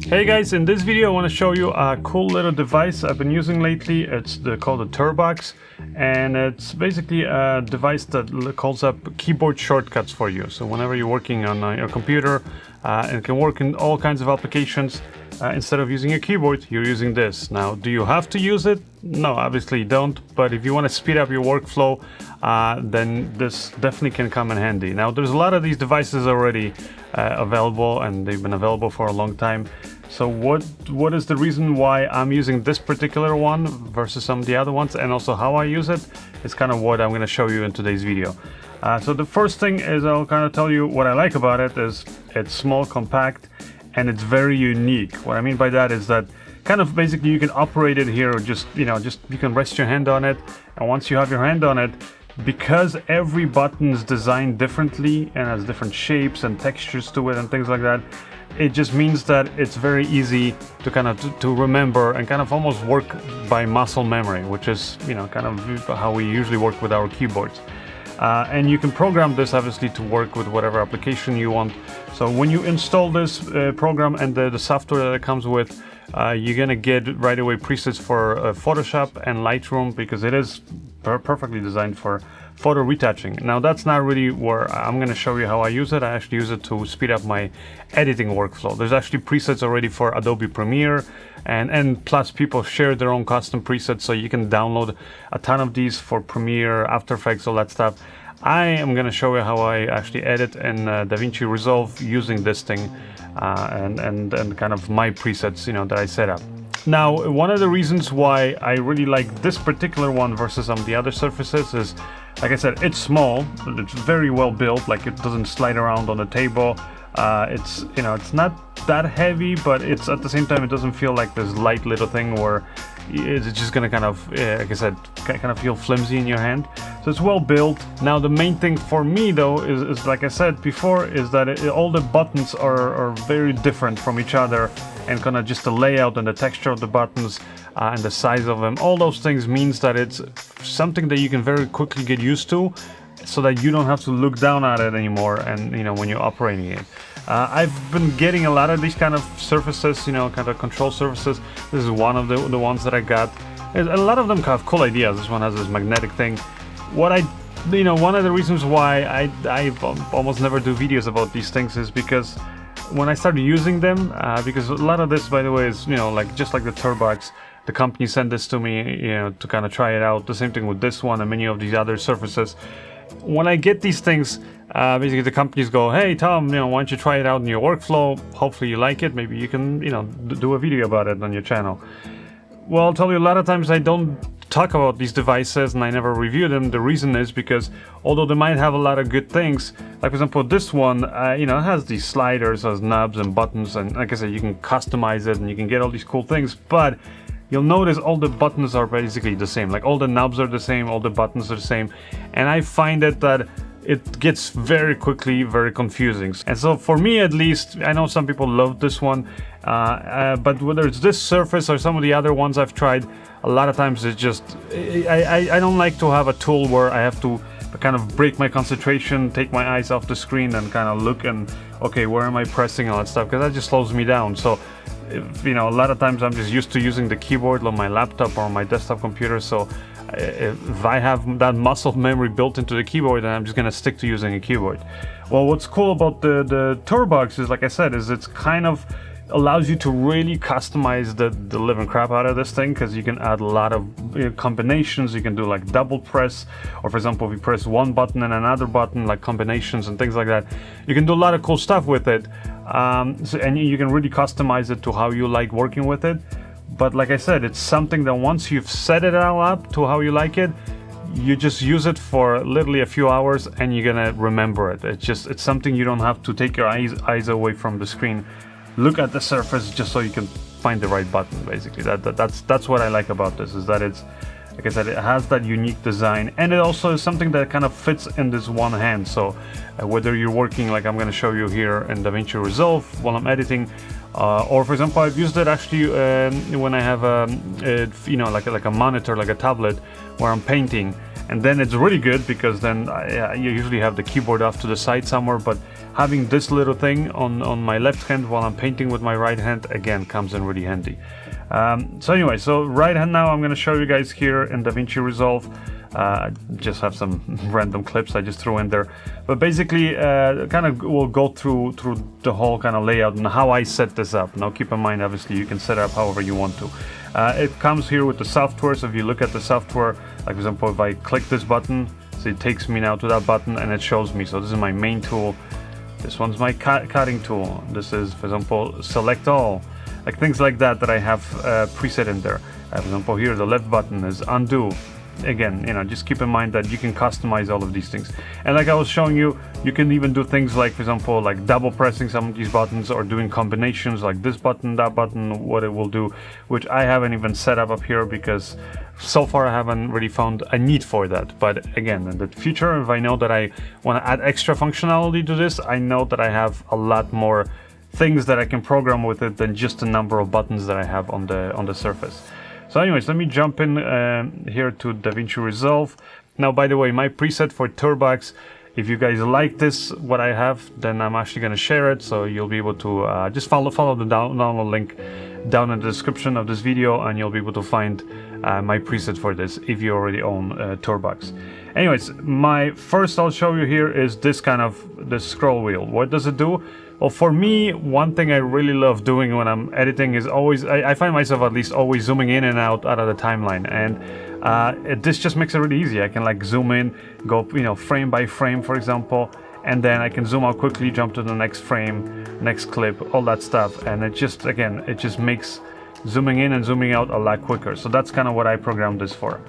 Hey guys, in this video I want to show you a cool little device I've been using lately. It's called the Tourbox, and it's basically a device that calls up keyboard shortcuts for you. So whenever you're working on your computer, it can work in all kinds of applications. Instead of using a keyboard, you're using this. Now, do you have to use it? No, obviously you don't, but if you want to speed up your workflow, then this definitely can come in handy. Now, there's a lot of these devices already available, and they've been available for a long time. So what is the reason why I'm using this particular one versus some of the other ones, and also how I use it is kind of what I'm going to show you in today's video. So the first thing is I'll kind of tell you what I like about it is it's small, compact, and it's very unique. What I mean by that is that kind of basically you can operate it here, or just you can rest your hand on it, and once you have your hand on it, because every button is designed differently and has different shapes and textures to it and things like that, it just means that it's very easy to kind of to remember and kind of almost work by muscle memory, which is kind of how we usually work with our keyboards. And you can program this obviously to work with whatever application you want. So when you install this program and the software that it comes with, you're gonna get right away presets for Photoshop and Lightroom, because it is perfectly designed for photo retouching. Now that's not really where I'm gonna show you how I use it. I actually use it to speed up my editing workflow. There's actually presets already for Adobe Premiere, and plus people share their own custom presets, so you can download a ton of these for Premiere, After Effects, all that stuff. I am going to show you how I actually edit in Davinci Resolve using this thing and kind of my presets that I set up. Now, one of the reasons why I really like this particular one versus some of the other surfaces is, like I said, it's small, but it's very well built. Like, it doesn't slide around on the table. It's it's not that heavy, but it's at the same time it doesn't feel like this light little thing where it's just gonna kind of like I said, kind of feel flimsy in your hand. So it's well built. Now the main thing for me though is like I said before, is that all the buttons are very different from each other, and kind of just the layout and the texture of the buttons and the size of them, all those things means that it's something that you can very quickly get used to, so that you don't have to look down at it anymore, and when you're operating it. I've been getting a lot of these kind of surfaces, kind of control surfaces. This is one of the ones that I got. A lot of them have cool ideas. This one has this magnetic thing. One of the reasons why I almost never do videos about these things is because when I started using them, because a lot of this, by the way, is just like the Tourbox, the company sent this to me, to kind of try it out. The same thing with this one and many of these other surfaces. When I get these things, basically the companies go, "Hey Tom, why don't you try it out in your workflow? Hopefully you like it. Maybe you can, do a video about it on your channel." Well, I'll tell you, a lot of times I don't talk about these devices and I never review them. The reason is because although they might have a lot of good things, like for example this one, it has these sliders, has knobs and buttons, and like I said, you can customize it and you can get all these cool things, but you'll notice all the buttons are basically the same. Like all the knobs are the same, all the buttons are the same, and I find that it gets very quickly very confusing. And so for me at least, I know some people love this one, but whether it's this surface or some of the other ones I've tried, a lot of times it's just I don't like to have a tool where I have to kind of break my concentration, take my eyes off the screen and kind of look and okay, where am I pressing, all that stuff, because that just slows me down. So a lot of times I'm just used to using the keyboard on my laptop or my desktop computer, so if I have that muscle memory built into the keyboard, then I'm just gonna stick to using a keyboard. Well, what's cool about the Tourbox is, like I said, is it's kind of allows you to really customize the living crap out of this thing, because you can add a lot of combinations. You can do like double press, or for example, if you press one button and another button, like combinations and things like that. You can do a lot of cool stuff with it, and you can really customize it to how you like working with it. But like I said, it's something that once you've set it all up to how you like it, you just use it for literally a few hours and you're gonna remember it. It's something you don't have to take your eyes away from the screen. Look at the surface just so you can find the right button. Basically, that's what I like about this, is that it's, like I said, it has that unique design, and it also is something that kind of fits in this one hand. So whether you're working, like I'm going to show you here in DaVinci Resolve while I'm editing, or for example, I've used it actually when I have like a monitor, like a tablet, where I'm painting. And then it's really good because then you usually have the keyboard off to the side somewhere, but having this little thing on my left hand while I'm painting with my right hand, again, comes in really handy. So anyway, so right hand now I'm going to show you guys here in DaVinci Resolve. Just have some random clips I just threw in there, but basically kind of will go through the whole kind of layout and how I set this up. Now keep in mind, obviously you can set it up however you want to. It comes here with the software, so if you look at the software, like for example if I click this button, so it takes me now to that button and it shows me. So this is my main tool, this one's my cutting tool, this is for example select all, like things like that I have preset in there. For example here the left button is undo. Again, you know, just keep in mind that you can customize all of these things. And like I was showing you, you can even do things like, for example, like double pressing some of these buttons or doing combinations like this button, that button, what it will do, which I haven't even set up here because so far I haven't really found a need for that. But again, in the future, if I know that I want to add extra functionality to this, I know that I have a lot more things that I can program with it than just the number of buttons that I have on the surface. So anyways, let me jump in here to DaVinci Resolve. Now, by the way, my preset for TourBox, if you guys like this, what I have, then I'm actually going to share it. So you'll be able to just follow the download link down in the description of this video, and you'll be able to find my preset for this if you already own TourBox. Anyways, my first I'll show you here is this kind of this scroll wheel. What does it do? Well, for me, one thing I really love doing when I'm editing is always, I find myself at least always zooming in and out of the timeline, and this just makes it really easy. I can like zoom in, go, you know, frame by frame, for example, and then I can zoom out quickly, jump to the next frame, next clip, all that stuff, and it just, again, it just makes zooming in and zooming out a lot quicker. So that's kind of what I programmed this for.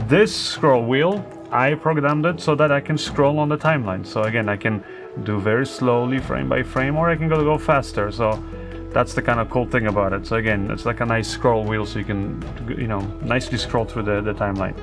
This scroll wheel, I programmed it so that I can scroll on the timeline. So again, I can do very slowly, frame by frame, or I can go faster. So that's the kind of cool thing about it. So again, it's like a nice scroll wheel, so you can, you know, nicely scroll through the timeline.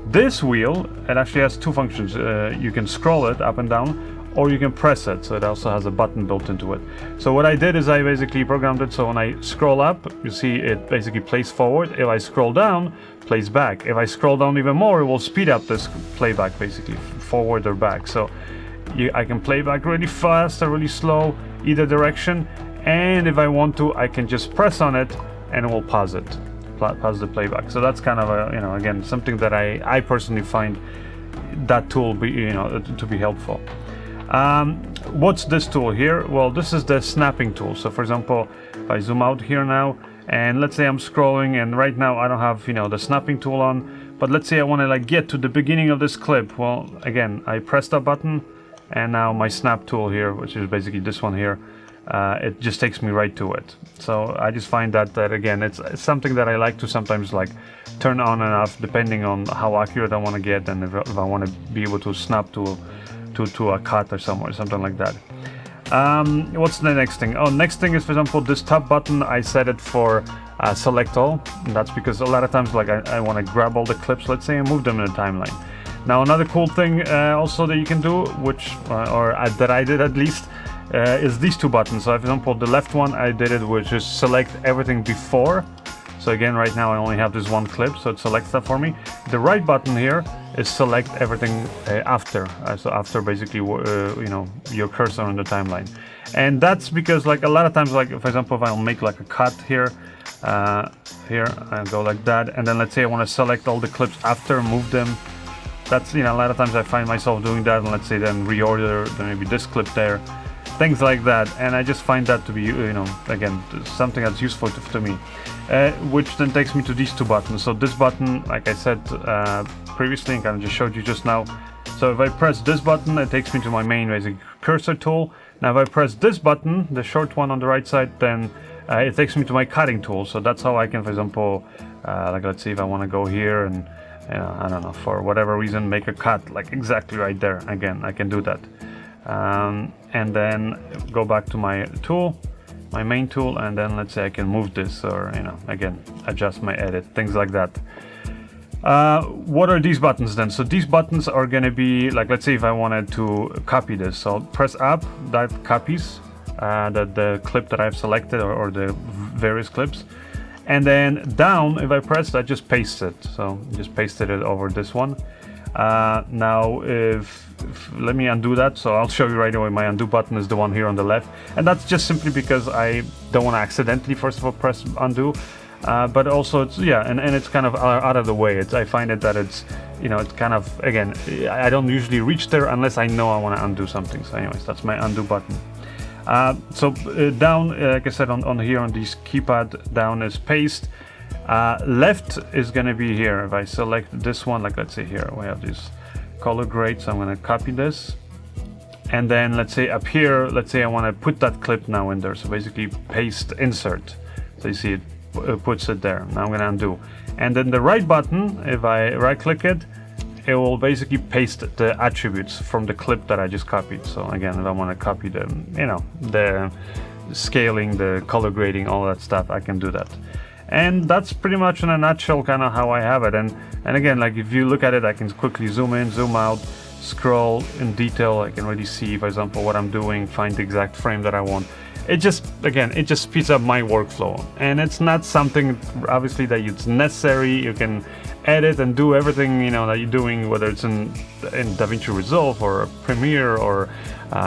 This wheel, it actually has two functions. You can scroll it up and down, or you can press it, so it also has a button built into it. So what I did is I basically programmed it so when I scroll up, you see it basically plays forward. If I scroll down, plays back. If I scroll down even more, it will speed up this playback, basically forward or back. So I can play back really fast or really slow, either direction. And if I want to, I can just press on it and it will pause it, pause the playback. So that's kind of a, you know, again, something that I personally find that tool be, you know, to be helpful. What's this tool here? Well, this is the snapping tool. So for example, if I zoom out here now, and let's say I'm scrolling, and right now I don't have, you know, the snapping tool on, but let's say I want to like get to the beginning of this clip. Well, again, I press that button, and now my snap tool here, which is basically this one here, it just takes me right to it. So I just find that again, it's something that I like to sometimes like turn on and off depending on how accurate I want to get, and if I want to be able to snap to a cut or something like that. What's the next thing? Oh, next thing is, for example, this top button, I set it for select all. And that's because a lot of times like I want to grab all the clips, let's say, and move them in the timeline. Now another cool thing also that you can do, which that I did at least, is these two buttons. So for example, the left one I did it with just select everything before. So again, right now I only have this one clip, so it selects that for me. The right button here is select everything after. So after basically, you know, your cursor on the timeline. And that's because like a lot of times, like for example, if I'll make like a cut here, here I go like that, and then let's say I want to select all the clips after, move them. That's, you know, a lot of times I find myself doing that, and let's say then reorder maybe this clip there, things like that. And I just find that to be, you know, again, something that's useful to me. Which then takes me to these two buttons. So this button, like I said previously, and kind of just showed you just now. So if I press this button, it takes me to my main basic cursor tool. Now if I press this button, the short one on the right side, then it takes me to my cutting tool. So that's how I can, for example, like let's see if I want to go here and, I don't know, for whatever reason, make a cut like exactly right there. Again, I can do that. And then go back to my tool, my main tool, and then let's say I can move this, or, you know, again, adjust my edit, things like that. What are these buttons then? So these buttons are going to be like, let's say if I wanted to copy this, so press up, that copies the clip that I've selected, or the various clips. And then down, if I press that, just paste it. So just pasted it over this one. Now, let me undo that. So I'll show you right away. My undo button is the one here on the left, and that's just simply because I don't want to accidentally, first of all, press undo. But also it's, yeah, and it's kind of out of the way. I find it that it's, you know, it's kind of, again, I don't usually reach there unless I know I want to undo something. So anyways, that's my undo button. Down, like I said, on here on this keypad, down is paste. Left is going to be here. If I select this one, like let's say here we have this color grade, so I'm going to copy this, and then let's say up here, let's say I want to put that clip now in there. So basically paste insert. So you see it puts it there. Now I'm going to undo, and then the right button, if I right click it, it will basically paste the attributes from the clip that I just copied. So again, if I want to copy the, you know, the scaling, the color grading, all that stuff, I can do that. And that's pretty much in a nutshell kind of how I have it. And again, like if you look at it, I can quickly zoom in, zoom out, scroll in detail. I can really see, for example, what I'm doing, find the exact frame that I want. It just, again, it just speeds up my workflow. And it's not something, obviously, that it's necessary. You can edit and do everything, you know, that you're doing, whether it's in Davinci Resolve or Premiere, or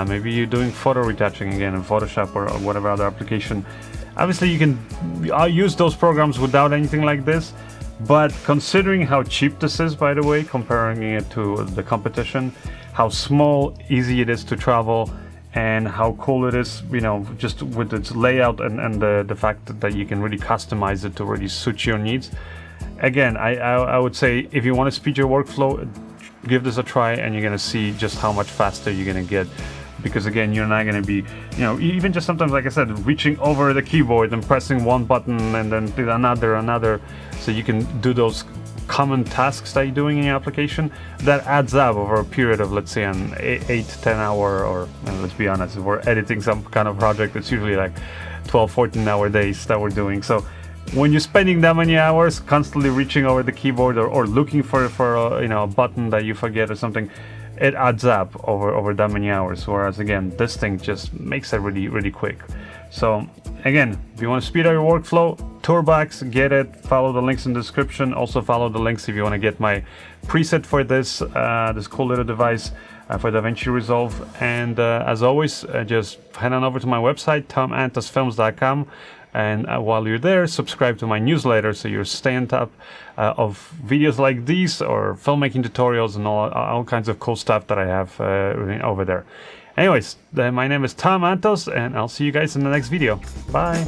maybe you're doing photo retouching again in Photoshop or whatever other application. Obviously, you can use those programs without anything like this, but considering how cheap this is, by the way, comparing it to the competition, how small, easy it is to travel, and how cool it is, you know, just with its layout and the fact that you can really customize it to really suit your needs. Again, I would say if you want to speed your workflow, give this a try, and you're going to see just how much faster you're going to get. Because again, you're not going to be, you know, even just sometimes, like I said, reaching over the keyboard and pressing one button and then another, so you can do those common tasks that you're doing in your application. That adds up over a period of, let's say, an 8-10 hour, or, and let's be honest, if we're editing some kind of project, it's usually like 12-14 hour days that we're doing. So when you're spending that many hours constantly reaching over the keyboard or looking for you know, a button that you forget or something, it adds up over that many hours. Whereas again, this thing just makes it really quick. So again, if you want to speed up your workflow, TourBox, get it. Follow the links in the description. Also follow the links if you want to get my preset for this this cool little device for Davinci Resolve. And as always, just head on over to my website, tomantosfilms.com. And while you're there, subscribe to my newsletter so you're staying on top of videos like these, or filmmaking tutorials and all kinds of cool stuff that I have over there. Anyways, my name is Tom Antos, and I'll see you guys in the next video. Bye!